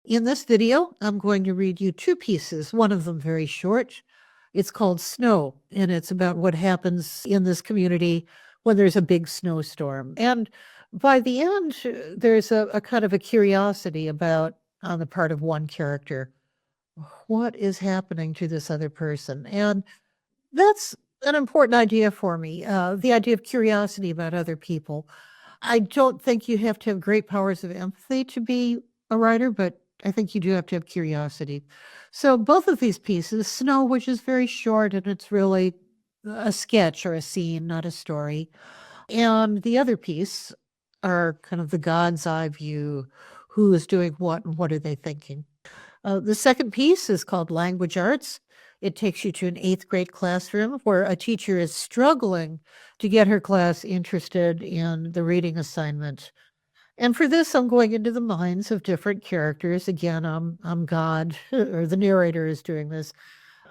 In this video, I'm going to read you two pieces, one of them very short. It's called Snow, and it's about what happens in this community when there's a big snowstorm. And by the end, there's a kind of a curiosity about, on the part of one character, what is happening to this other person. And that's an important idea for me, the idea of curiosity about other people. I don't think you have to have great powers of empathy to be a writer, but I think you do have to have curiosity. So both of these pieces, Snow, which is very short and it's really a sketch or a scene, not a story, and the other piece are kind of the God's eye view, who is doing what and what are they thinking. The second piece is called Language Arts. It takes you to an eighth grade classroom where a teacher is struggling to get her class interested in the reading assignment. And for this, I'm going into the minds of different characters. Again, I'm God, or the narrator is doing this.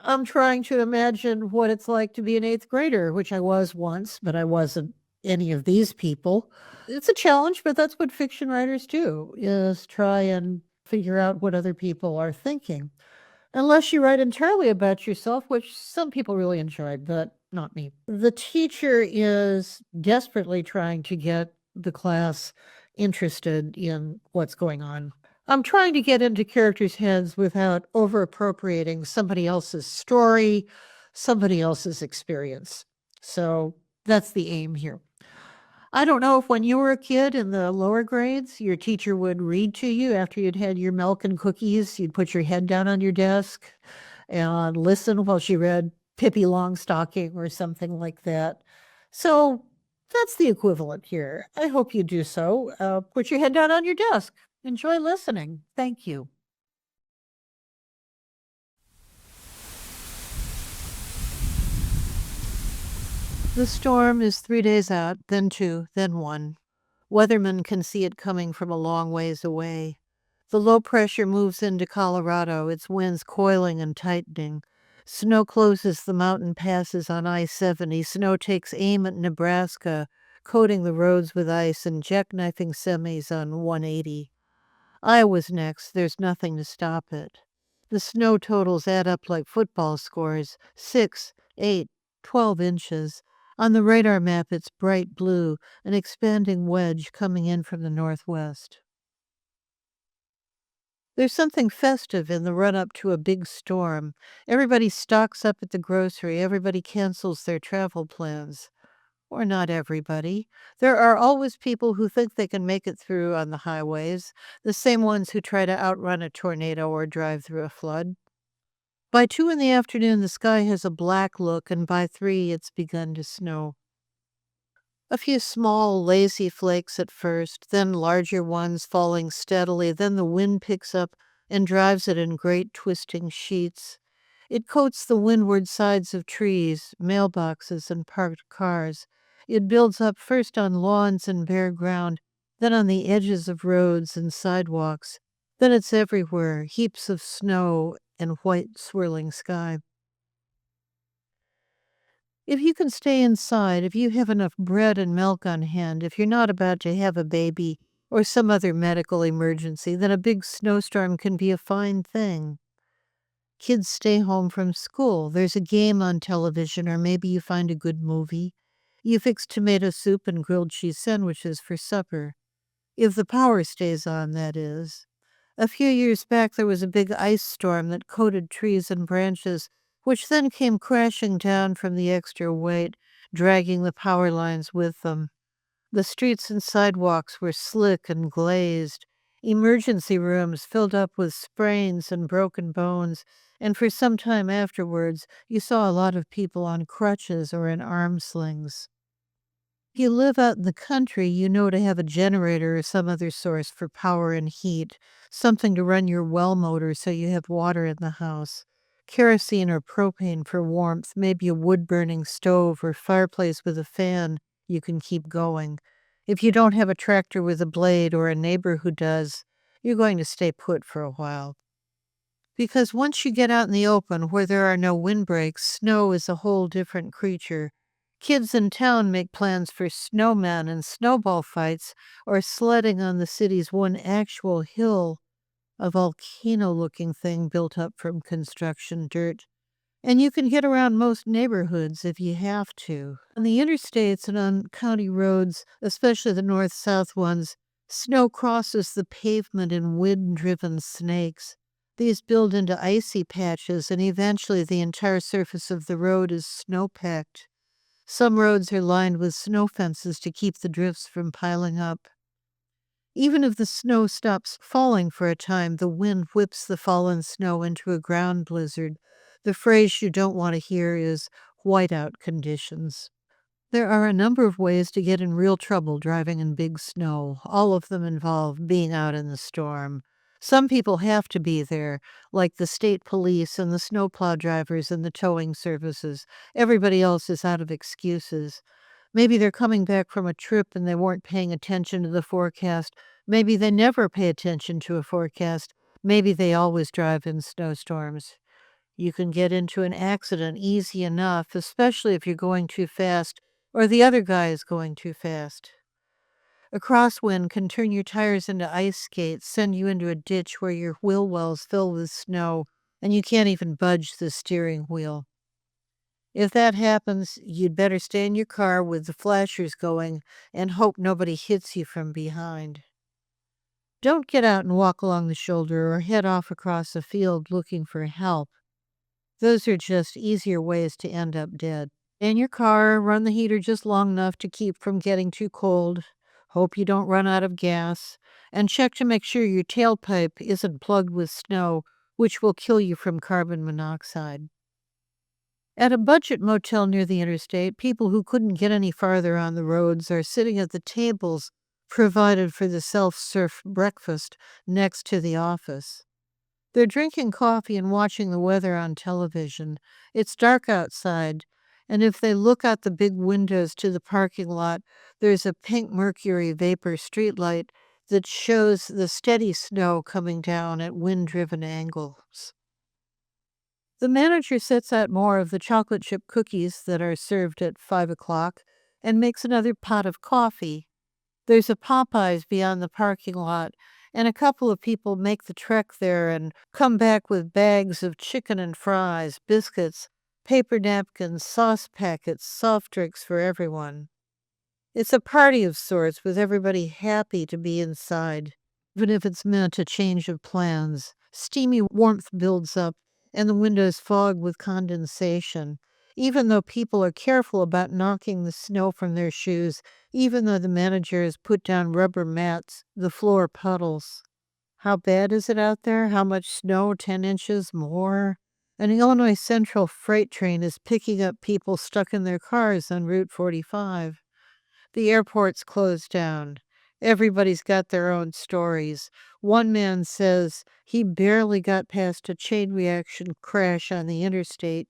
I'm trying to imagine what it's like to be an eighth grader, which I was once, but I wasn't any of these people. It's a challenge, but that's what fiction writers do, is try and figure out what other people are thinking. Unless you write entirely about yourself, which some people really enjoyed, but not me. The teacher is desperately trying to get the class interested in what's going on. I'm trying to get into characters' heads without over appropriating somebody else's story, somebody else's experience. So that's the aim here. I don't know if when you were a kid in the lower grades, your teacher would read to you after you'd had your milk and cookies. You'd put your head down on your desk and listen while she read Pippi Longstocking or something like that. So that's the equivalent here. I hope you do so. Put your head down on your desk. Enjoy listening. Thank you. The storm is 3 days out, then 2, then 1. Weathermen can see it coming from a long ways away. The low pressure moves into Colorado, its winds coiling and tightening. Snow closes the mountain passes on I-70. Snow takes aim at Nebraska, coating the roads with ice and jackknifing semis on 180. Iowa's next. There's nothing to stop it. The snow totals add up like football scores, 6, 8, 12 inches. On the radar map, it's bright blue, an expanding wedge coming in from the northwest. There's something festive in the run-up to a big storm. Everybody stocks up at the grocery. Everybody cancels their travel plans. Or not everybody. There are always people who think they can make it through on the highways, the same ones who try to outrun a tornado or drive through a flood. By 2 in the afternoon, the sky has a black look, and by 3, it's begun to snow. A few small, lazy flakes at first, then larger ones falling steadily, then the wind picks up and drives it in great twisting sheets. It coats the windward sides of trees, mailboxes, and parked cars. It builds up first on lawns and bare ground, then on the edges of roads and sidewalks. Then it's everywhere, heaps of snow and white swirling sky. If you can stay inside, if you have enough bread and milk on hand, if you're not about to have a baby or some other medical emergency, then a big snowstorm can be a fine thing. Kids stay home from school. There's a game on television, or maybe you find a good movie. You fix tomato soup and grilled cheese sandwiches for supper. If the power stays on, that is. A few years back, there was a big ice storm that coated trees and branches, which then came crashing down from the extra weight, dragging the power lines with them. The streets and sidewalks were slick and glazed. Emergency rooms filled up with sprains and broken bones, and for some time afterwards, you saw a lot of people on crutches or in arm slings. If you live out in the country, you know to have a generator or some other source for power and heat, something to run your well motor so you have water in the house. Kerosene or propane for warmth, maybe a wood-burning stove or fireplace with a fan you can keep going. If you don't have a tractor with a blade or a neighbor who does, you're going to stay put for a while. Because once you get out in the open where there are no windbreaks, snow is a whole different creature. Kids in town make plans for snowmen and snowball fights or sledding on the city's one actual hill. a volcano-looking thing built up from construction dirt. And you can get around most neighborhoods if you have to. On the interstates and on county roads, especially the north-south ones, snow crosses the pavement in wind-driven snakes. These build into icy patches, and eventually the entire surface of the road is snow-packed. Some roads are lined with snow fences to keep the drifts from piling up. Even if the snow stops falling for a time, the wind whips the fallen snow into a ground blizzard. The phrase you don't want to hear is whiteout conditions. There are a number of ways to get in real trouble driving in big snow. All of them involve being out in the storm. Some people have to be there, like the state police and the snowplow drivers and the towing services. Everybody else is out of excuses. Maybe they're coming back from a trip and they weren't paying attention to the forecast. Maybe they never pay attention to a forecast. Maybe they always drive in snowstorms. You can get into an accident easy enough, especially if you're going too fast or the other guy is going too fast. A crosswind can turn your tires into ice skates, send you into a ditch where your wheel wells fill with snow and you can't even budge the steering wheel. If that happens, you'd better stay in your car with the flashers going and hope nobody hits you from behind. Don't get out and walk along the shoulder or head off across a field looking for help. Those are just easier ways to end up dead. In your car, run the heater just long enough to keep from getting too cold. Hope you don't run out of gas. And check to make sure your tailpipe isn't plugged with snow, which will kill you from carbon monoxide. At a budget motel near the interstate, people who couldn't get any farther on the roads are sitting at the tables provided for the self-serve breakfast next to the office. They're drinking coffee and watching the weather on television. It's dark outside, and if they look out the big windows to the parking lot, there's a pink mercury vapor streetlight that shows the steady snow coming down at wind-driven angles. The manager sets out more of the chocolate chip cookies that are served at 5 o'clock and makes another pot of coffee. There's a Popeyes beyond the parking lot, and a couple of people make the trek there and come back with bags of chicken and fries, biscuits, paper napkins, sauce packets, soft drinks for everyone. It's a party of sorts with everybody happy to be inside, even if it's meant a change of plans. Steamy warmth builds up and the windows fog with condensation. Even though people are careful about knocking the snow from their shoes, even though the manager has put down rubber mats, the floor puddles. How bad is it out there? How much snow? 10 inches more? An Illinois Central freight train is picking up people stuck in their cars on Route 45. The airport's closed down. Everybody's got their own stories. One man says he barely got past a chain reaction crash on the interstate.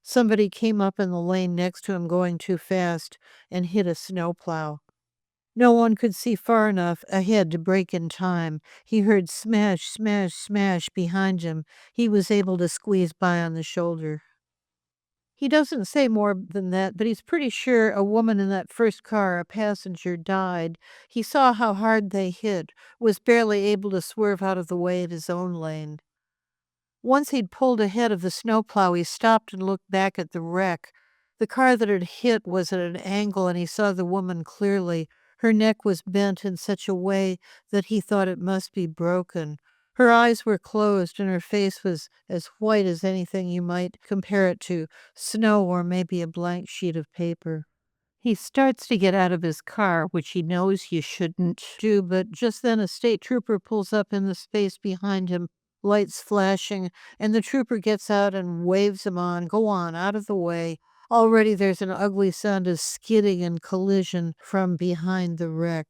Somebody came up in the lane next to him going too fast and hit a snowplow. No one could see far enough ahead to brake in time. He heard smash, smash, smash behind him. He was able to squeeze by on the shoulder. He doesn't say more than that, but he's pretty sure a woman in that first car, a passenger, died. He saw how hard they hit, was barely able to swerve out of the way of his own lane. Once he'd pulled ahead of the snowplow, he stopped and looked back at the wreck. The car that had hit was at an angle, and he saw the woman clearly. Her neck was bent in such a way that he thought it must be broken. Her eyes were closed, and her face was as white as anything you might compare it to, snow or maybe a blank sheet of paper. He starts to get out of his car, which he knows you shouldn't do, but just then a state trooper pulls up in the space behind him, lights flashing, and the trooper gets out and waves him on. Go on, out of the way. Already there's an ugly sound of skidding and collision from behind the wreck.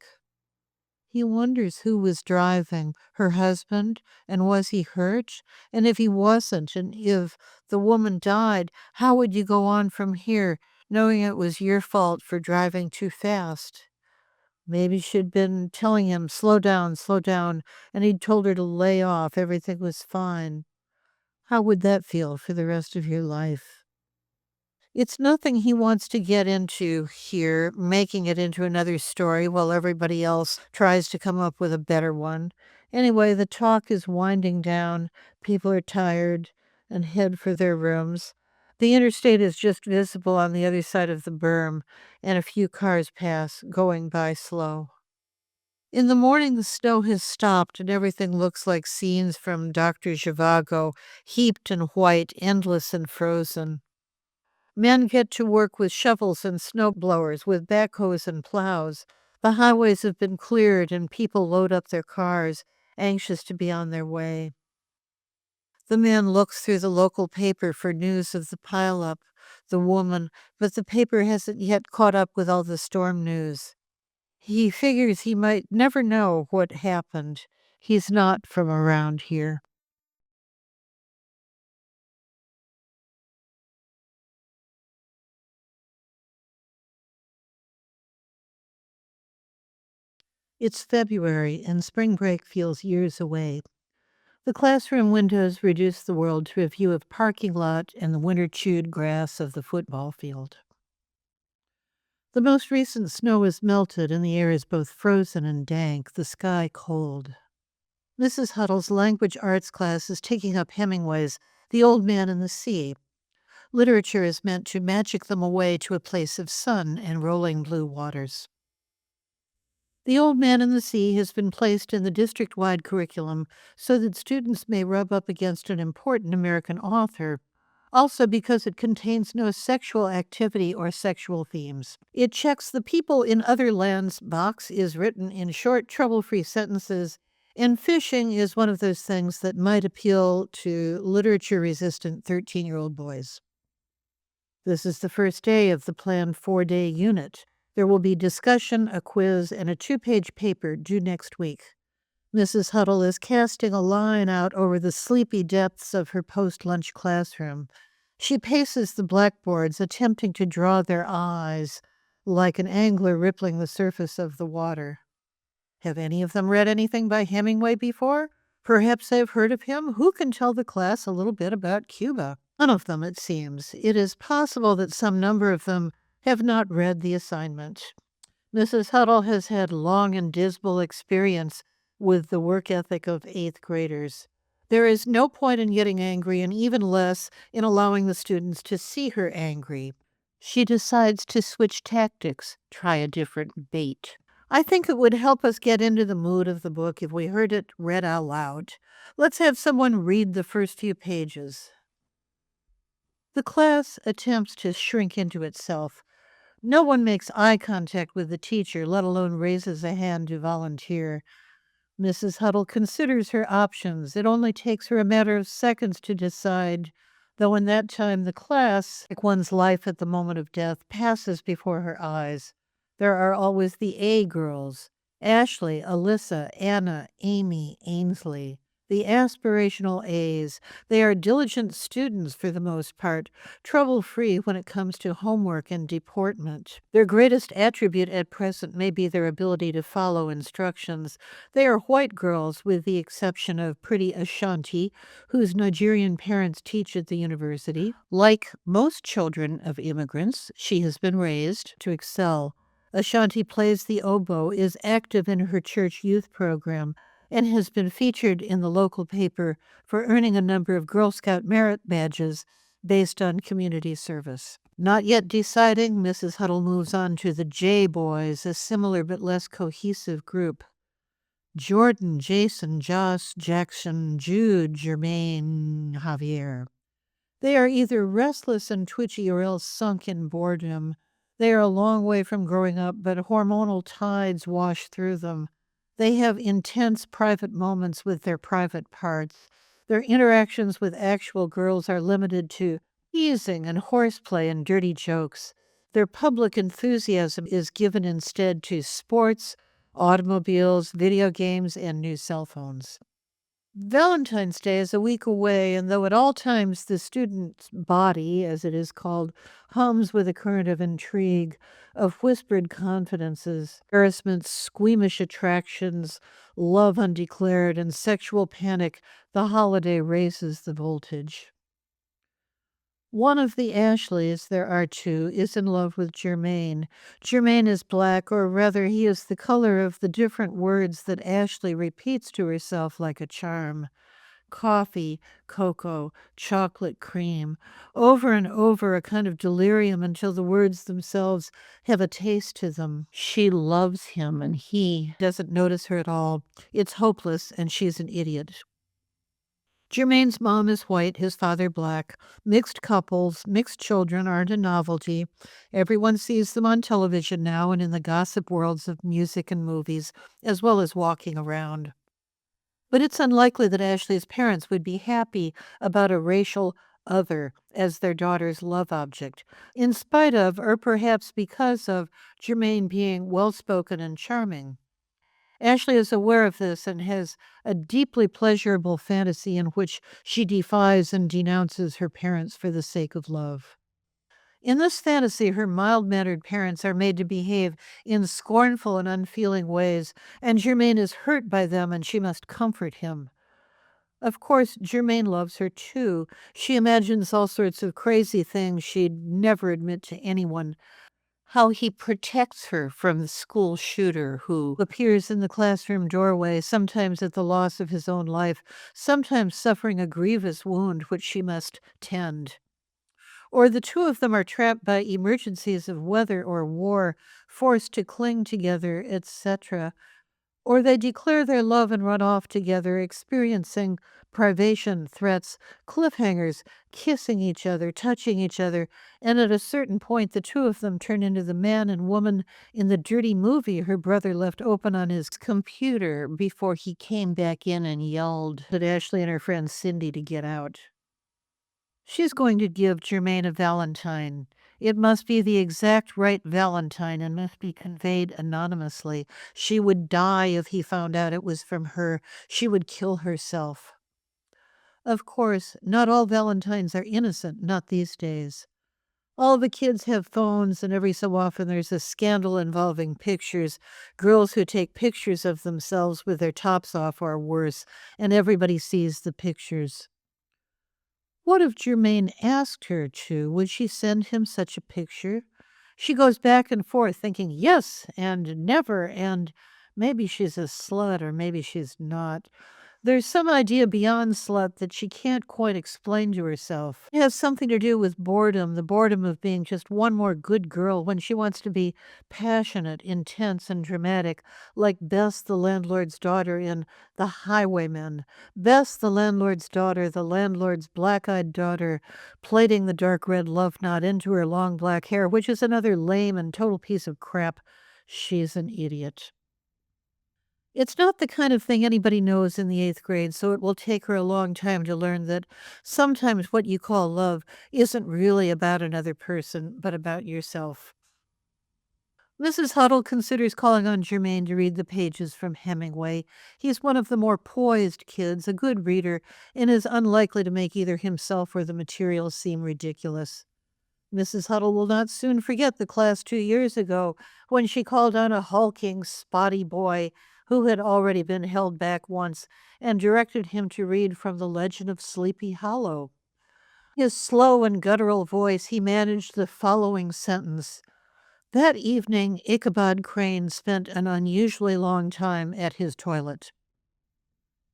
He wonders who was driving, her husband, and was he hurt? And if he wasn't, and if the woman died, how would you go on from here, knowing it was your fault for driving too fast? Maybe she'd been telling him, slow down, and he'd told her to lay off, everything was fine. How would that feel for the rest of your life? It's nothing he wants to get into here, making it into another story while everybody else tries to come up with a better one. Anyway, the talk is winding down. People are tired and head for their rooms. The interstate is just visible on the other side of the berm, and a few cars pass, going by slow. In the morning, the snow has stopped, and everything looks like scenes from Dr. Zhivago, heaped in white, endless and frozen. Men get to work with shovels and snow blowers, with backhoes and plows. The highways have been cleared, and people load up their cars, anxious to be on their way. The man looks through the local paper for news of the pileup, the woman, but the paper hasn't yet caught up with all the storm news. He figures he might never know what happened. He's not from around here. It's February, and spring break feels years away. The classroom windows reduce the world to a view of parking lot and the winter-chewed grass of the football field. The most recent snow is melted, and the air is both frozen and dank, the sky cold. Mrs. Huddle's language arts class is taking up Hemingway's The Old Man and the Sea. Literature is meant to magic them away to a place of sun and rolling blue waters. The Old Man and the Sea has been placed in the district-wide curriculum so that students may rub up against an important American author, also because it contains no sexual activity or sexual themes. It checks the people in other lands box, is written in short, trouble-free sentences, and fishing is one of those things that might appeal to literature-resistant 13-year-old boys. This is the first day of the planned 4-day unit. There will be discussion, a quiz, and a 2-page paper due next week. Mrs. Huddle is casting a line out over the sleepy depths of her post-lunch classroom. She paces the blackboards, attempting to draw their eyes like an angler rippling the surface of the water. Have any of them read anything by Hemingway before? Perhaps they've heard of him. Who can tell the class a little bit about Cuba? None of them, it seems. It is possible that some number of them have not read the assignment. Mrs. Huddle has had long and dismal experience with the work ethic of 8th graders. There is no point in getting angry, and even less in allowing the students to see her angry. She decides to switch tactics, try a different bait. I think it would help us get into the mood of the book if we heard it read out loud. Let's have someone read the first few pages. The class attempts to shrink into itself. No one makes eye contact with the teacher, let alone raises a hand to volunteer. Mrs. Huddle considers her options. It only takes her a matter of seconds to decide, though in that time the class, like one's life at the moment of death, passes before her eyes. There are always the A girls: Ashley, Alyssa, Anna, Amy, Ainsley. The aspirational A's. They are diligent students for the most part, trouble-free when it comes to homework and deportment. Their greatest attribute at present may be their ability to follow instructions. They are white girls, with the exception of pretty Ashanti, whose Nigerian parents teach at the university. Like most children of immigrants, she has been raised to excel. Ashanti plays the oboe, is active in her church youth program, and has been featured in the local paper for earning a number of Girl Scout merit badges based on community service. Not yet deciding, Mrs. Huddle moves on to the J Boys, a similar but less cohesive group. Jordan, Jason, Josh, Jackson, Jude, Jermaine, Javier. They are either restless and twitchy or else sunk in boredom. They are a long way from growing up, but hormonal tides wash through them. They have intense private moments with their private parts. Their interactions with actual girls are limited to teasing and horseplay and dirty jokes. Their public enthusiasm is given instead to sports, automobiles, video games, and new cell phones. Valentine's Day is a week away, and though at all times the student's body, as it is called, hums with a current of intrigue, of whispered confidences, embarrassments, squeamish attractions, love undeclared, and sexual panic, the holiday raises the voltage. One of the Ashleys, there are two, is in love with Germaine. Germaine is black, or rather, he is the color of the different words that Ashley repeats to herself like a charm: coffee, cocoa, chocolate cream, over and over, a kind of delirium until the words themselves have a taste to them. She loves him, and he doesn't notice her at all. It's hopeless, and she's an idiot. Germain's mom is white, his father black. Mixed couples, mixed children aren't a novelty. Everyone sees them on television now and in the gossip worlds of music and movies, as well as walking around. But it's unlikely that Ashley's parents would be happy about a racial other as their daughter's love object, in spite of, or perhaps because of, Germaine being well spoken and charming. Ashley is aware of this and has a deeply pleasurable fantasy in which she defies and denounces her parents for the sake of love. In this fantasy, her mild mannered parents are made to behave in scornful and unfeeling ways, and Germaine is hurt by them and she must comfort him. Of course, Germaine loves her too. She imagines all sorts of crazy things she'd never admit to anyone. How he protects her from the school shooter who appears in the classroom doorway, sometimes at the loss of his own life, sometimes suffering a grievous wound which she must tend. Or the two of them are trapped by emergencies of weather or war, forced to cling together, etc. Or they declare their love and run off together, experiencing privation, threats, cliffhangers, kissing each other, touching each other, and at a certain point the two of them turn into the man and woman in the dirty movie her brother left open on his computer before he came back in and yelled at Ashley and her friend Cindy to get out. She's going to give Germaine a valentine. It must be the exact right valentine and must be conveyed anonymously. She would die if he found out it was from her. She would kill herself. Of course, not all valentines are innocent, not these days. All the kids have phones, and every so often there's a scandal involving pictures. Girls who take pictures of themselves with their tops off or worse, and everybody sees the pictures. What if Germaine asked her to? Would she send him such a picture? She goes back and forth thinking yes and never, and maybe she's a slut or maybe she's not. There's some idea beyond slut that she can't quite explain to herself. It has something to do with boredom, the boredom of being just one more good girl when she wants to be passionate, intense, and dramatic, like Bess, the landlord's daughter in The Highwaymen. Bess, the landlord's daughter, the landlord's black-eyed daughter, plaiting the dark red love knot into her long black hair, which is another lame and total piece of crap. She's an idiot. It's not the kind of thing anybody knows in the 8th grade, so it will take her a long time to learn that sometimes what you call love isn't really about another person, but about yourself. Mrs. Huddle considers calling on Germaine to read the pages from Hemingway. He's one of the more poised kids, a good reader, and is unlikely to make either himself or the material seem ridiculous. Mrs. Huddle will not soon forget the class 2 years ago when she called on a hulking, spotty boy who had already been held back once and directed him to read from The Legend of Sleepy Hollow. His slow and guttural voice, he managed the following sentence. That evening, Ichabod Crane spent an unusually long time at his toilet.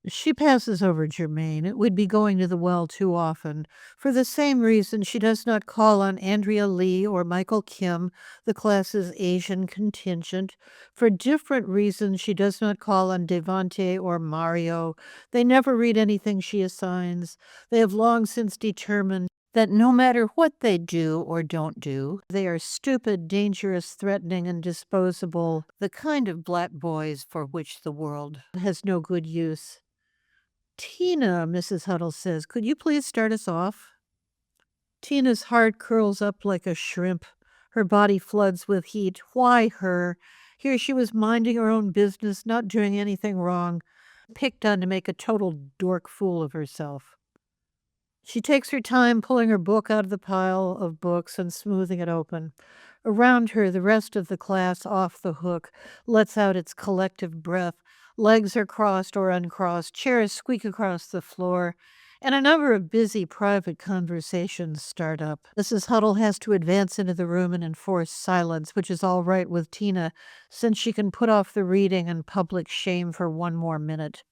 She passes over Germaine. It would be going to the well too often. For the same reason, she does not call on Andrea Lee or Michael Kim, the class's Asian contingent. For different reasons, she does not call on Devante or Mario. They never read anything she assigns. They have long since determined that no matter what they do or don't do, they are stupid, dangerous, threatening, and disposable, the kind of black boys for which the world has no good use. Tina, Mrs. Huddle says, could you please start us off? Tina's heart curls up like a shrimp. Her body floods with heat. Why her? Here she was minding her own business, not doing anything wrong, picked on to make a total dork fool of herself. She takes her time pulling her book out of the pile of books and smoothing it open. Around her, the rest of the class, off the hook, lets out its collective breath. Legs are crossed or uncrossed, chairs squeak across the floor, and a number of busy private conversations start up. Mrs. Huddle has to advance into the room and enforce silence, which is all right with Tina, since she can put off the reading and public shame for one more minute.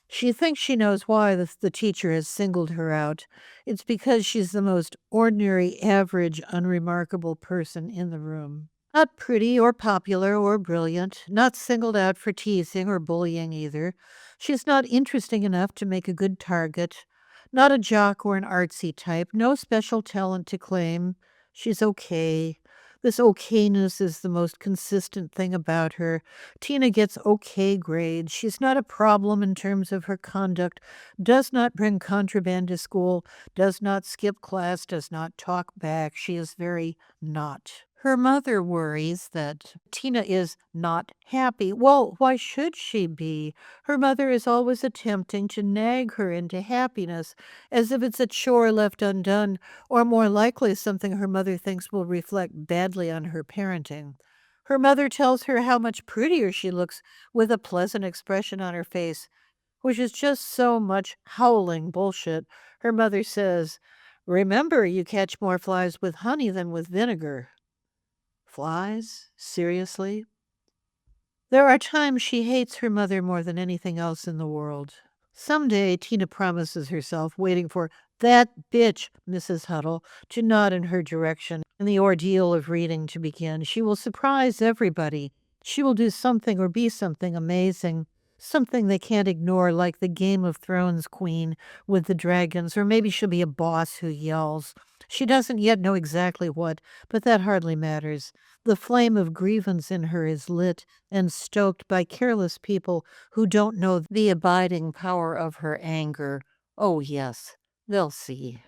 She thinks she knows why the teacher has singled her out. It's because she's the most ordinary, average, unremarkable person in the room. Not pretty or popular or brilliant, not singled out for teasing or bullying either. She's not interesting enough to make a good target. Not a jock or an artsy type, no special talent to claim. She's okay. This okayness is the most consistent thing about her. Tina gets okay grades. She's not a problem in terms of her conduct, does not bring contraband to school, does not skip class, does not talk back. She is very not. Her mother worries that Tina is not happy. Well, why should she be? Her mother is always attempting to nag her into happiness, as if it's a chore left undone, or more likely something her mother thinks will reflect badly on her parenting. Her mother tells her how much prettier she looks with a pleasant expression on her face, which is just so much howling bullshit. Her mother says, "Remember, you catch more flies with honey than with vinegar." Flies? Seriously? There are times she hates her mother more than anything else in the world. Someday, Tina promises herself, waiting for that bitch, Mrs. Huddle, to nod in her direction and the ordeal of reading to begin. She will surprise everybody. She will do something or be something amazing, something they can't ignore, like the Game of Thrones queen with the dragons, or maybe she'll be a boss who yells. She doesn't yet know exactly what, but that hardly matters. The flame of grievance in her is lit and stoked by careless people who don't know the abiding power of her anger. Oh, yes, they'll see.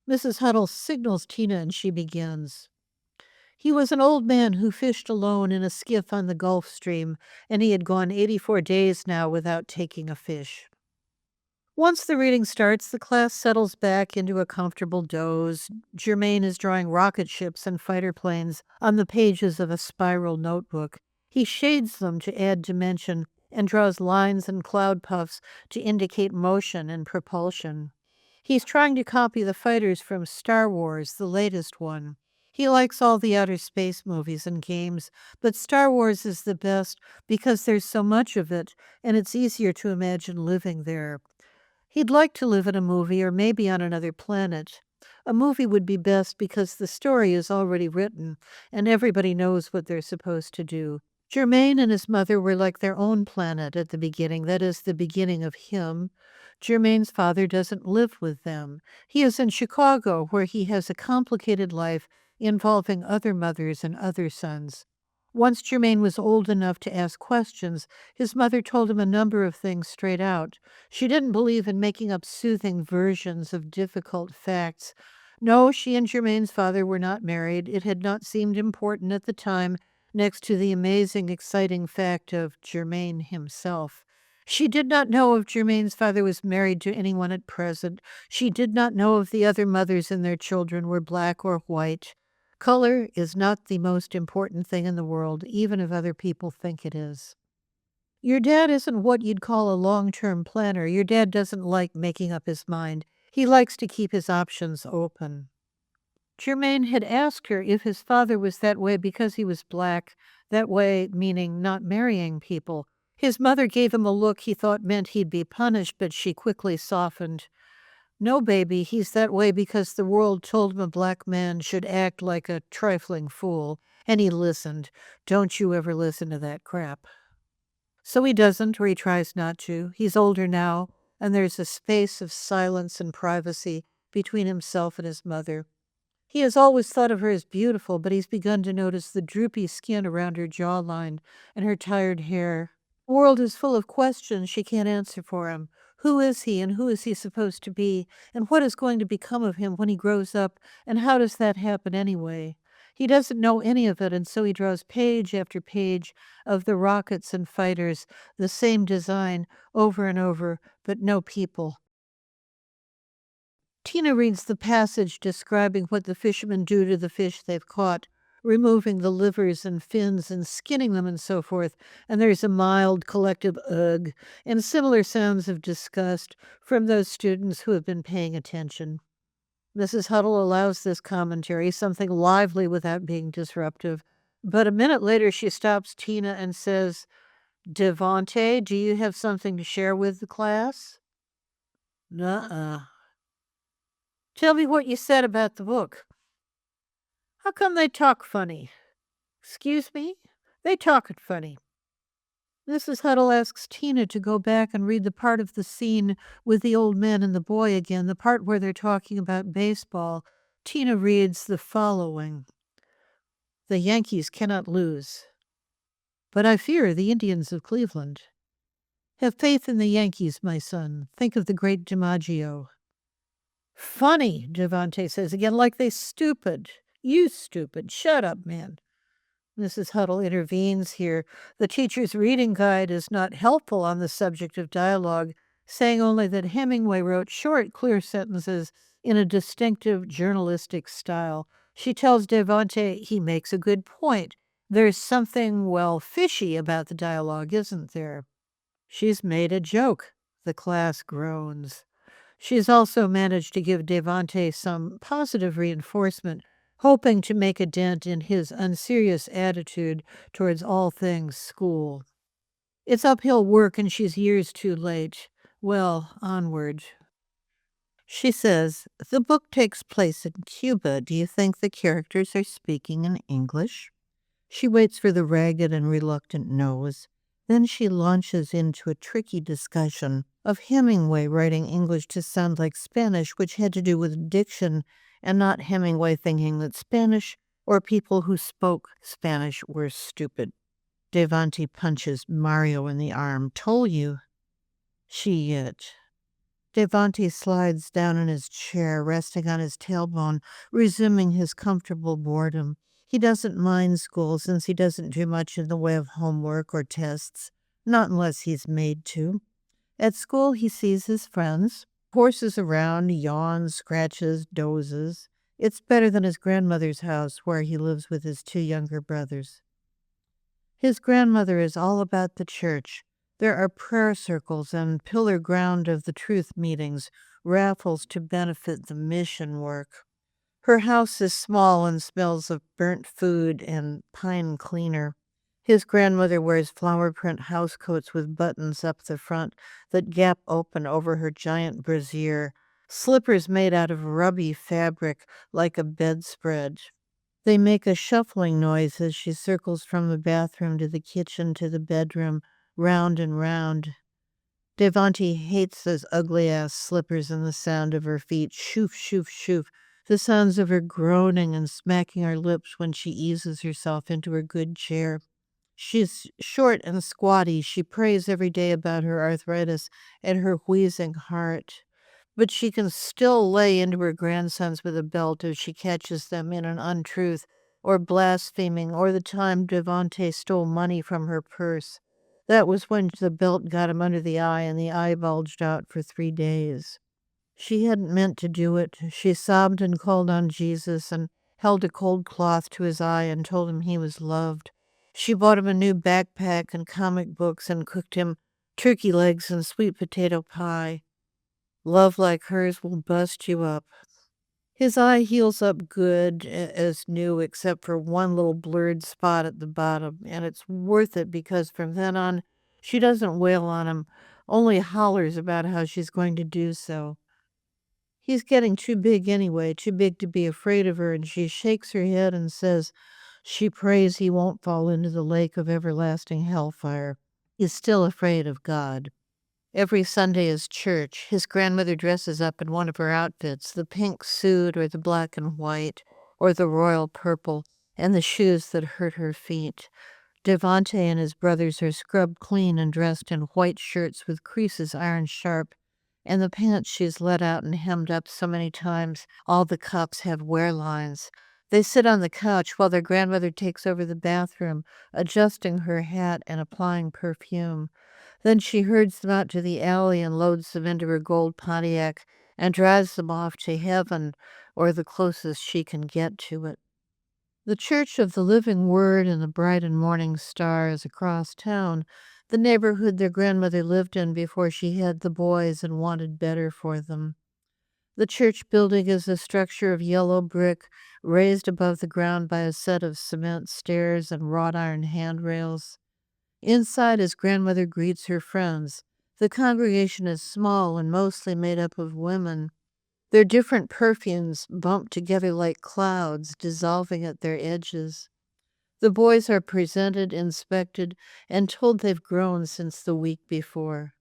Mrs. Huddle signals Tina and she begins. He was an old man who fished alone in a skiff on the Gulf Stream, and he had gone 84 days now without taking a fish. Once the reading starts, the class settles back into a comfortable doze. Germain is drawing rocket ships and fighter planes on the pages of a spiral notebook. He shades them to add dimension and draws lines and cloud puffs to indicate motion and propulsion. He's trying to copy the fighters from Star Wars, the latest one. He likes all the outer space movies and games, but Star Wars is the best because there's so much of it, and it's easier to imagine living there. He'd like to live in a movie or maybe on another planet. A movie would be best because the story is already written and everybody knows what they're supposed to do. Germain and his mother were like their own planet at the beginning, that is, the beginning of him. Germain's father doesn't live with them. He is in Chicago, where he has a complicated life involving other mothers and other sons. Once Germain was old enough to ask questions, his mother told him a number of things straight out. She didn't believe in making up soothing versions of difficult facts. No, she and Germain's father were not married. It had not seemed important at the time, next to the amazing, exciting fact of Germain himself. She did not know if Germain's father was married to anyone at present. She did not know if the other mothers and their children were black or white. Color is not the most important thing in the world, even if other people think it is. Your dad isn't what you'd call a long-term planner. Your dad doesn't like making up his mind. He likes to keep his options open. Germain had asked her if his father was that way because he was black, that way meaning not marrying people. His mother gave him a look he thought meant he'd be punished, but she quickly softened. No, baby, he's that way because the world told him a black man should act like a trifling fool, and he listened. Don't you ever listen to that crap. So he doesn't, or he tries not to. He's older now, and there's a space of silence and privacy between himself and his mother. He has always thought of her as beautiful, but he's begun to notice the droopy skin around her jawline and her tired hair. The world is full of questions she can't answer for him. Who is he, and who is he supposed to be? And what is going to become of him when he grows up? And how does that happen anyway? He doesn't know any of it, and so he draws page after page of the rockets and fighters, the same design over and over, but no people. Tina reads the passage describing what the fishermen do to the fish they've caught. removing the livers and fins and skinning them and so forth. And there's a mild collective ugh and similar sounds of disgust from those students who have been paying attention. Mrs. Huddle allows this commentary, something lively without being disruptive. But a minute later, she stops Tina and says, Devante, do you have something to share with the class? Nuh-uh. Tell me what you said about the book. How come they talk funny? Excuse me? They talk it funny. Mrs. Huddle asks Tina to go back and read the part of the scene with the old man and the boy again, the part where they're talking about baseball. Tina reads the following. The Yankees cannot lose. But I fear the Indians of Cleveland. Have faith in the Yankees, my son. Think of the great DiMaggio. Funny, Devante says again, like they stupid. You stupid. Shut up, man. Mrs. Huddle intervenes here. The teacher's reading guide is not helpful on the subject of dialogue, saying only that Hemingway wrote short, clear sentences in a distinctive journalistic style. She tells Devante he makes a good point. There's something, well, fishy about the dialogue, isn't there? She's made a joke. The class groans. She's also managed to give Devante some positive reinforcement, hoping to make a dent in his unserious attitude towards all things school. It's uphill work and she's years too late. Well, onward. She says, the book takes place in Cuba. Do you think the characters are speaking in English? She waits for the ragged and reluctant nose. Then she launches into a tricky discussion of Hemingway writing English to sound like Spanish, which had to do with diction and not Hemingway thinking that Spanish or people who spoke Spanish were stupid. Devante punches Mario in the arm. Told you. She it. Devante slides down in his chair, resting on his tailbone, resuming his comfortable boredom. He doesn't mind school since he doesn't do much in the way of homework or tests, not unless he's made to. At school, he sees his friends, horses around, yawns, scratches, dozes. It's better than his grandmother's house where he lives with his two younger brothers. His grandmother is all about the church. There are prayer circles and pillar ground of the truth meetings, raffles to benefit the mission work. Her house is small and smells of burnt food and pine cleaner. His grandmother wears flower print housecoats with buttons up the front that gap open over her giant brassiere, slippers made out of rubby fabric like a bedspread. They make a shuffling noise as she circles from the bathroom to the kitchen to the bedroom, round and round. Devante hates those ugly-ass slippers and the sound of her feet, shoof, shoof, shoof, the sounds of her groaning and smacking her lips when she eases herself into her good chair. She's short and squatty. She prays every day about her arthritis and her wheezing heart. But she can still lay into her grandsons with a belt if she catches them in an untruth or blaspheming or the time Devante stole money from her purse. That was when the belt got him under the eye and the eye bulged out for 3 days. She hadn't meant to do it. She sobbed and called on Jesus and held a cold cloth to his eye and told him he was loved. She bought him a new backpack and comic books and cooked him turkey legs and sweet potato pie. Love like hers will bust you up. His eye heals up good as new, except for one little blurred spot at the bottom, and it's worth it because from then on, she doesn't wail on him, only hollers about how she's going to do so. He's getting too big anyway, too big to be afraid of her, and she shakes her head and says she prays he won't fall into the lake of everlasting hellfire. He's still afraid of God. Every Sunday is church. His grandmother dresses up in one of her outfits, the pink suit or the black and white or the royal purple, and the shoes that hurt her feet. Devante and his brothers are scrubbed clean and dressed in white shirts with creases iron sharp, and the pants she's let out and hemmed up so many times all the cuffs have wear lines. They sit on the couch while their grandmother takes over the bathroom, adjusting her hat and applying perfume. Then she herds them out to the alley and loads them into her gold Pontiac and drives them off to heaven or the closest she can get to it. The Church of the Living Word and the Bright and Morning Star is across town, the neighborhood their grandmother lived in before she had the boys and wanted better for them. The church building is a structure of yellow brick raised above the ground by a set of cement stairs and wrought iron handrails. Inside, as grandmother greets her friends, the congregation is small and mostly made up of women. Their different perfumes bump together like clouds, dissolving at their edges. The boys are presented, inspected, and told they've grown since the week before.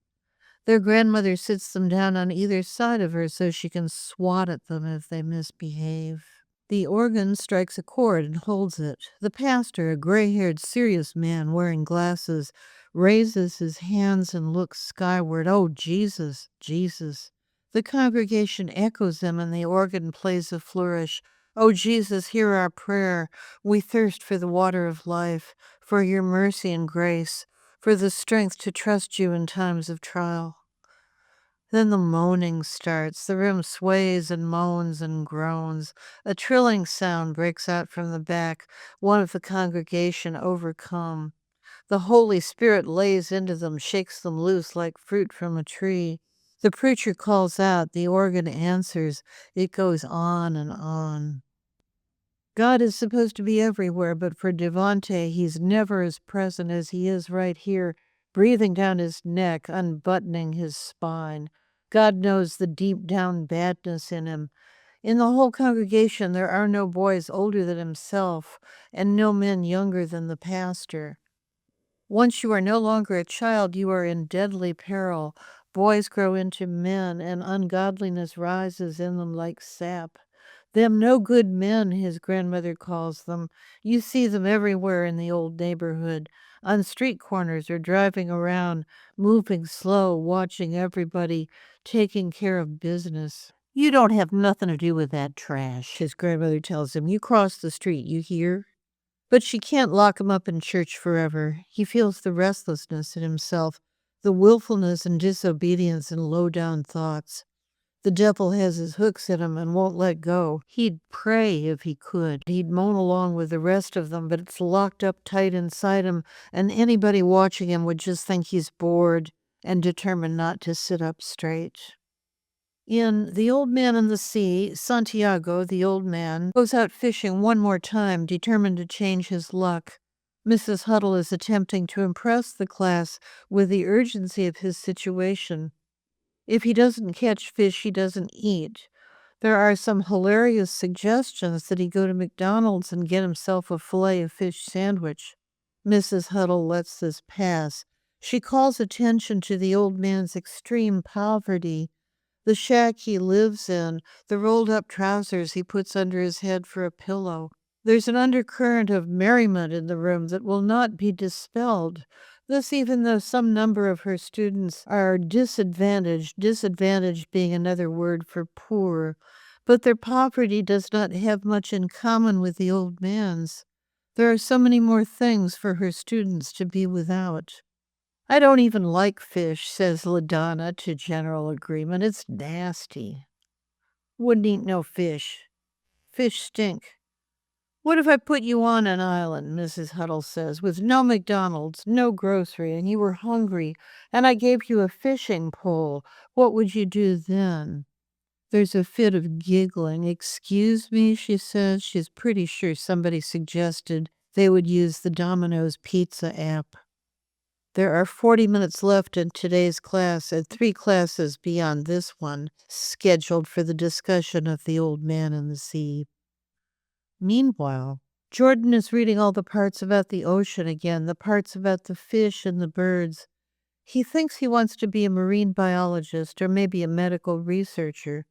Their grandmother sits them down on either side of her so she can swat at them if they misbehave. The organ strikes a chord and holds it. The pastor, a gray-haired, serious man wearing glasses, raises his hands and looks skyward. Oh, Jesus, Jesus. The congregation echoes them and the organ plays a flourish. Oh, Jesus, hear our prayer. We thirst for the water of life, for your mercy and grace, for the strength to trust you in times of trial. Then the moaning starts. The room sways and moans and groans. A trilling sound breaks out from the back, one of the congregation overcome. The Holy Spirit lays into them, shakes them loose like fruit from a tree. The preacher calls out, the organ answers. It goes on and on. God is supposed to be everywhere, but for Devante, he's never as present as he is right here, breathing down his neck, unbuttoning his spine. God knows the deep down badness in him. In the whole congregation, there are no boys older than himself, and no men younger than the pastor. Once you are no longer a child, you are in deadly peril. Boys grow into men, and ungodliness rises in them like sap. Them no good men, his grandmother calls them. You see them everywhere in the old neighborhood, on street corners or driving around, moving slow, watching everybody, taking care of business. You don't have nothing to do with that trash, his grandmother tells him. You cross the street, you hear? But she can't lock him up in church forever. He feels the restlessness in himself, the willfulness and disobedience and low-down thoughts. The devil has his hooks in him and won't let go. He'd pray if he could. He'd moan along with the rest of them, but it's locked up tight inside him, and anybody watching him would just think he's bored and determined not to sit up straight. In The Old Man and the Sea, Santiago, the old man, goes out fishing one more time, determined to change his luck. Mrs. Huddle is attempting to impress the class with the urgency of his situation. If he doesn't catch fish, he doesn't eat. There are some hilarious suggestions that he go to McDonald's and get himself a filet of fish sandwich. Mrs. Huddle lets this pass. She calls attention to the old man's extreme poverty, the shack he lives in, the rolled-up trousers he puts under his head for a pillow. There's an undercurrent of merriment in the room that will not be dispelled. Thus, even though some number of her students are disadvantaged being another word for poor, but their poverty does not have much in common with the old man's. There are so many more things for her students to be without. I don't even like fish, says LaDonna to general agreement. It's nasty. Wouldn't eat no fish. Fish stink. What if I put you on an island, Mrs. Huddle says, with no McDonald's, no grocery, and you were hungry, and I gave you a fishing pole? What would you do then? There's a fit of giggling. Excuse me, she says. She's pretty sure somebody suggested they would use the Domino's Pizza app. There are 40 minutes left in today's class and 3 classes beyond this one scheduled for the discussion of The Old Man and the Sea. Meanwhile, Jordan is reading all the parts about the ocean again, the parts about the fish and the birds. He thinks he wants to be a marine biologist or maybe a medical researcher.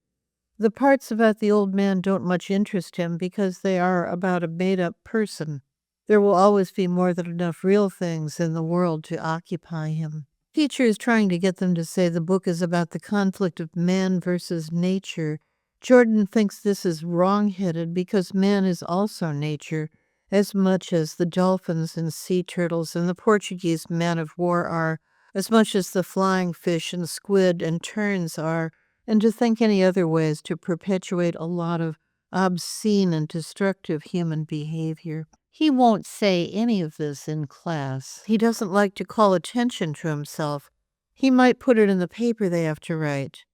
The parts about the old man don't much interest him because they are about a made-up person. There will always be more than enough real things in the world to occupy him. Teacher is trying to get them to say the book is about the conflict of man versus nature. Jordan thinks this is wrong-headed because man is also nature, as much as the dolphins and sea turtles and the Portuguese man of war are, as much as the flying fish and squid and terns are, and to think any other way is to perpetuate a lot of obscene and destructive human behavior. He won't say any of this in class. He doesn't like to call attention to himself. He might put it in the paper they have to write.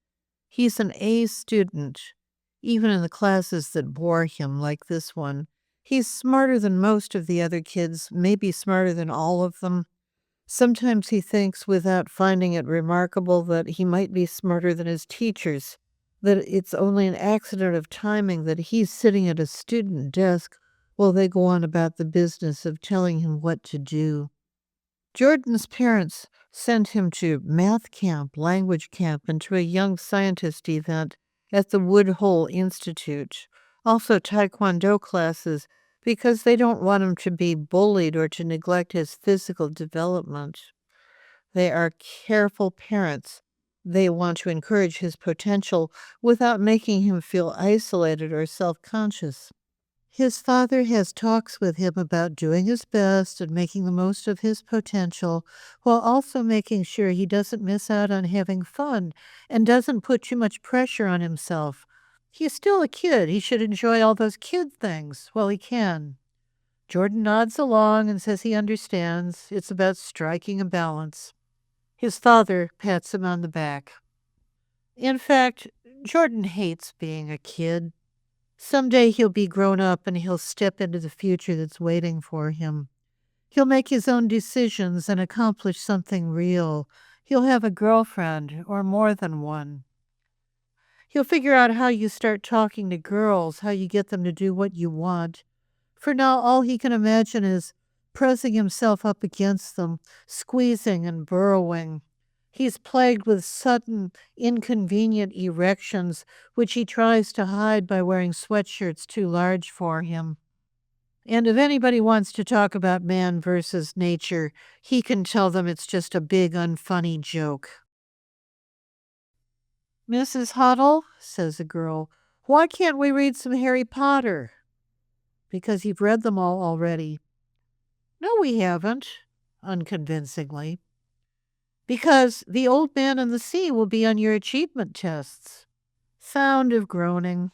He's an A student, even in the classes that bore him, like this one. He's smarter than most of the other kids, maybe smarter than all of them. Sometimes he thinks, without finding it remarkable, that he might be smarter than his teachers, that it's only an accident of timing that he's sitting at a student desk while they go on about the business of telling him what to do. Jordan's parents sent him to math camp, language camp, and to a young scientist event at the Woodhull Institute, also taekwondo classes, because they don't want him to be bullied or to neglect his physical development. They are careful parents. They want to encourage his potential without making him feel isolated or self-conscious. His father has talks with him about doing his best and making the most of his potential, while also making sure he doesn't miss out on having fun and doesn't put too much pressure on himself. He's still a kid. He should enjoy all those kid things while he can. Jordan nods along and says he understands. It's about striking a balance. His father pats him on the back. In fact, Jordan hates being a kid. Someday he'll be grown up and he'll step into the future that's waiting for him. He'll make his own decisions and accomplish something real. He'll have a girlfriend, or more than one. He'll figure out how you start talking to girls, how you get them to do what you want. For now, all he can imagine is pressing himself up against them, squeezing and burrowing. He's plagued with sudden, inconvenient erections, which he tries to hide by wearing sweatshirts too large for him. And if anybody wants to talk about man versus nature, he can tell them it's just a big, unfunny joke. "Mrs. Huddle," says a girl, "why can't we read some Harry Potter?" "Because you've read them all already." "No, we haven't," unconvincingly. "Because The Old Man and the Sea will be on your achievement tests." Sound of groaning.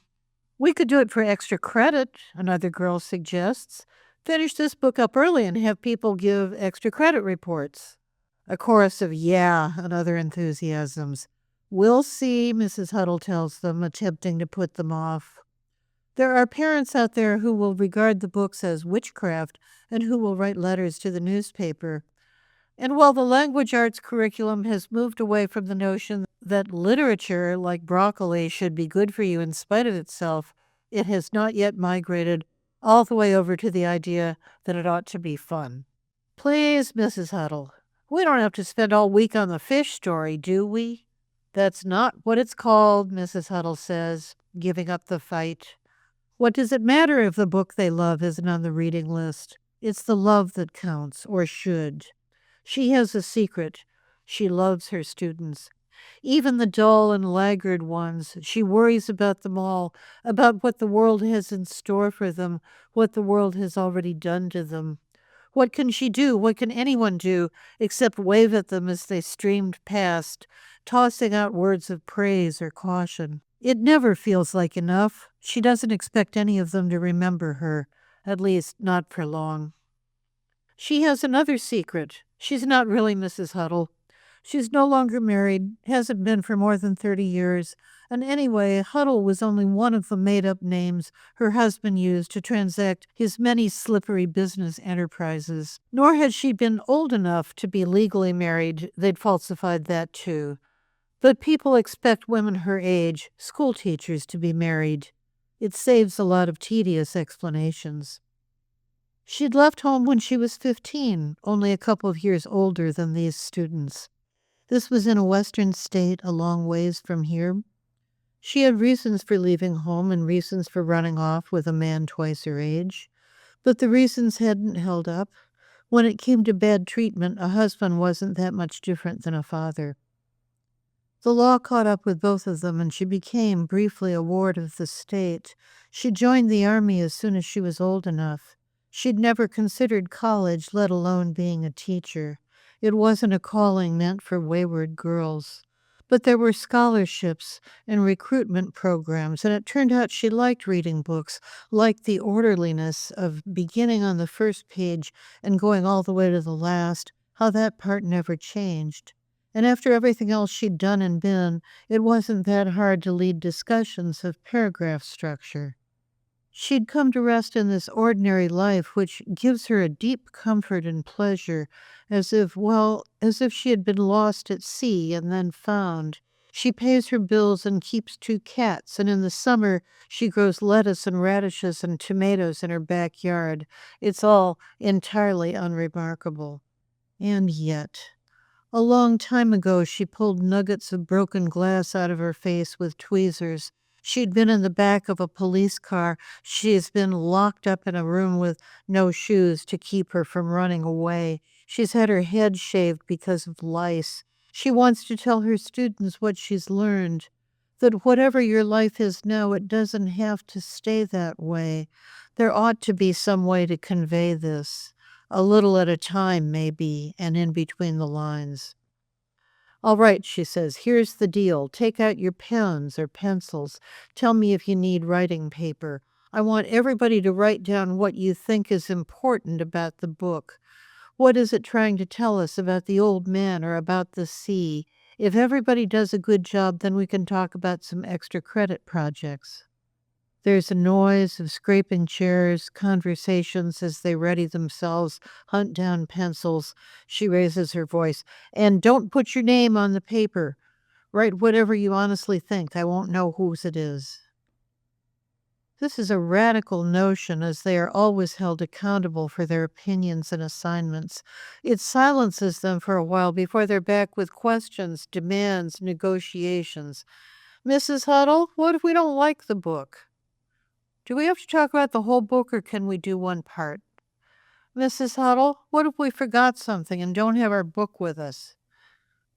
"We could do it for extra credit," another girl suggests. "Finish this book up early and have people give extra credit reports." A chorus of "yeah" and other enthusiasms. "We'll see," Mrs. Huddle tells them, attempting to put them off. There are parents out there who will regard the books as witchcraft and who will write letters to the newspaper. And while the language arts curriculum has moved away from the notion that literature, like broccoli, should be good for you in spite of itself, it has not yet migrated all the way over to the idea that it ought to be fun. "Please, Mrs. Huddle, we don't have to spend all week on the fish story, do we?" "That's not what it's called," Mrs. Huddle says, giving up the fight. What does it matter if the book they love isn't on the reading list? It's the love that counts, or should. She has a secret. She loves her students. Even the dull and laggard ones, she worries about them all, about what the world has in store for them, what the world has already done to them. What can she do? What can anyone do except wave at them as they streamed past, tossing out words of praise or caution? It never feels like enough. She doesn't expect any of them to remember her, at least not for long. She has another secret. She's not really Mrs. Huddle. She's no longer married, hasn't been for more than 30 years, and anyway, Huddle was only one of the made-up names her husband used to transact his many slippery business enterprises. Nor had she been old enough to be legally married. They'd falsified that too. But people expect women her age, school teachers, to be married. It saves a lot of tedious explanations. She'd left home when she was 15, only a couple of years older than these students. This was in a western state a long ways from here. She had reasons for leaving home and reasons for running off with a man twice her age. But the reasons hadn't held up. When it came to bad treatment, a husband wasn't that much different than a father. The law caught up with both of them, and she became briefly a ward of the state. She joined the army as soon as she was old enough. She'd never considered college, let alone being a teacher. It wasn't a calling meant for wayward girls. But there were scholarships and recruitment programs, and it turned out she liked reading books, liked the orderliness of beginning on the first page and going all the way to the last, how that part never changed. And after everything else she'd done and been, it wasn't that hard to lead discussions of paragraph structure. She'd come to rest in this ordinary life, which gives her a deep comfort and pleasure, as if, well, as if she had been lost at sea and then found. She pays her bills and keeps two cats, and in the summer she grows lettuce and radishes and tomatoes in her backyard. It's all entirely unremarkable. And yet, a long time ago, she pulled nuggets of broken glass out of her face with tweezers. She'd been in the back of a police car. She has been locked up in a room with no shoes to keep her from running away. She's had her head shaved because of lice. She wants to tell her students what she's learned, that whatever your life is now, it doesn't have to stay that way. There ought to be some way to convey this. A little at a time, maybe, and in between the lines. All right, she says, here's the deal. Take out your pens or pencils. Tell me if you need writing paper. I want everybody to write down what you think is important about the book. What is it trying to tell us about the old man or about the sea? If everybody does a good job, then we can talk about some extra credit projects. There's a noise of scraping chairs, conversations as they ready themselves, hunt down pencils. She raises her voice. And don't put your name on the paper. Write whatever you honestly think. I won't know whose it is. This is a radical notion, as they are always held accountable for their opinions and assignments. It silences them for a while before they're back with questions, demands, negotiations. Mrs. Huddle, what if we don't like the book? Do we have to talk about the whole book or can we do one part? Mrs. Huddle, what if we forgot something and don't have our book with us?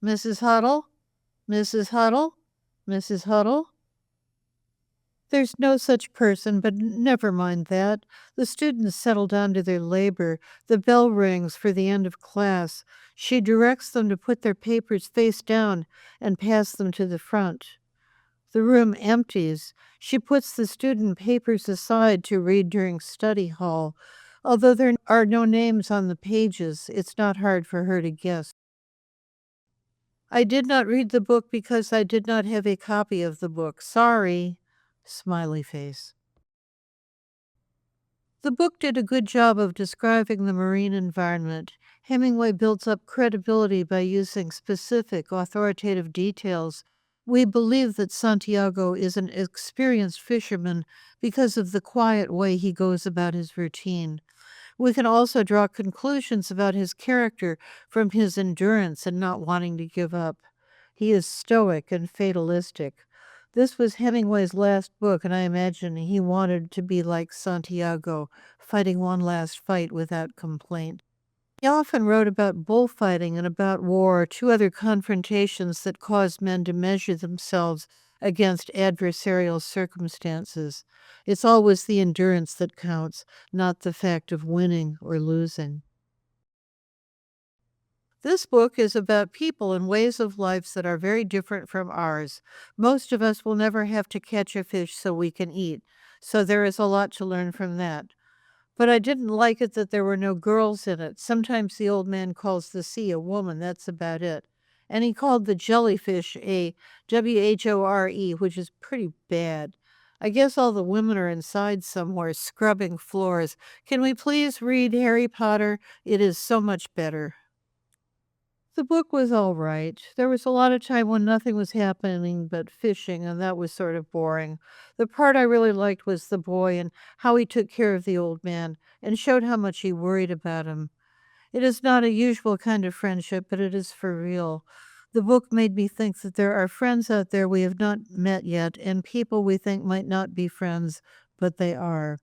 Mrs. Huddle? Mrs. Huddle? Mrs. Huddle? There's no such person, but never mind that. The students settle down to their labor. The bell rings for the end of class. She directs them to put their papers face down and pass them to the front. The room empties. She puts the student papers aside to read during study hall. Although there are no names on the pages, it's not hard for her to guess. I did not read the book because I did not have a copy of the book. Sorry. Smiley face. The book did a good job of describing the marine environment. Hemingway builds up credibility by using specific, authoritative details. We believe that Santiago is an experienced fisherman because of the quiet way he goes about his routine. We can also draw conclusions about his character from his endurance and not wanting to give up. He is stoic and fatalistic. This was Hemingway's last book, and I imagine he wanted to be like Santiago, fighting one last fight without complaint. He often wrote about bullfighting and about war, two other confrontations that caused men to measure themselves against adversarial circumstances. It's always the endurance that counts, not the fact of winning or losing. This book is about people and ways of life that are very different from ours. Most of us will never have to catch a fish so we can eat, so there is a lot to learn from that. But I didn't like it that there were no girls in it. Sometimes the old man calls the sea a woman, that's about it. And he called the jellyfish a WHORE, which is pretty bad. I guess all the women are inside somewhere scrubbing floors. Can we please read Harry Potter? It is so much better. The book was all right. There was a lot of time when nothing was happening but fishing, and that was sort of boring. The part I really liked was the boy and how he took care of the old man and showed how much he worried about him. It is not a usual kind of friendship, but it is for real. The book made me think that there are friends out there we have not met yet and people we think might not be friends, but they are.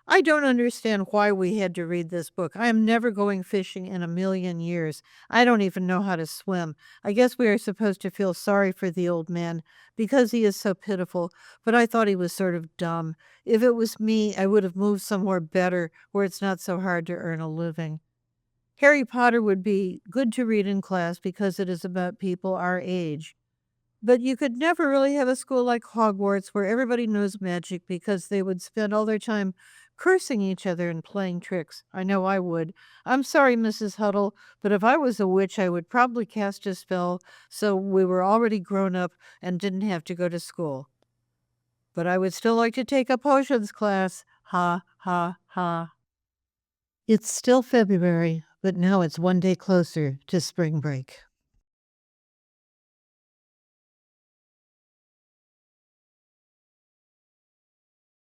I don't understand why we had to read this book. I am never going fishing in a million years. I don't even know how to swim. I guess we are supposed to feel sorry for the old man because he is so pitiful, but I thought he was sort of dumb. If it was me, I would have moved somewhere better where it's not so hard to earn a living. Harry Potter would be good to read in class because it is about people our age. But you could never really have a school like Hogwarts where everybody knows magic because they would spend all their time cursing each other and playing tricks. I know I would. I'm sorry, Mrs. Huddle, but if I was a witch, I would probably cast a spell so we were already grown up and didn't have to go to school. But I would still like to take a potions class. Ha, ha, ha. It's still February, but now it's one day closer to spring break.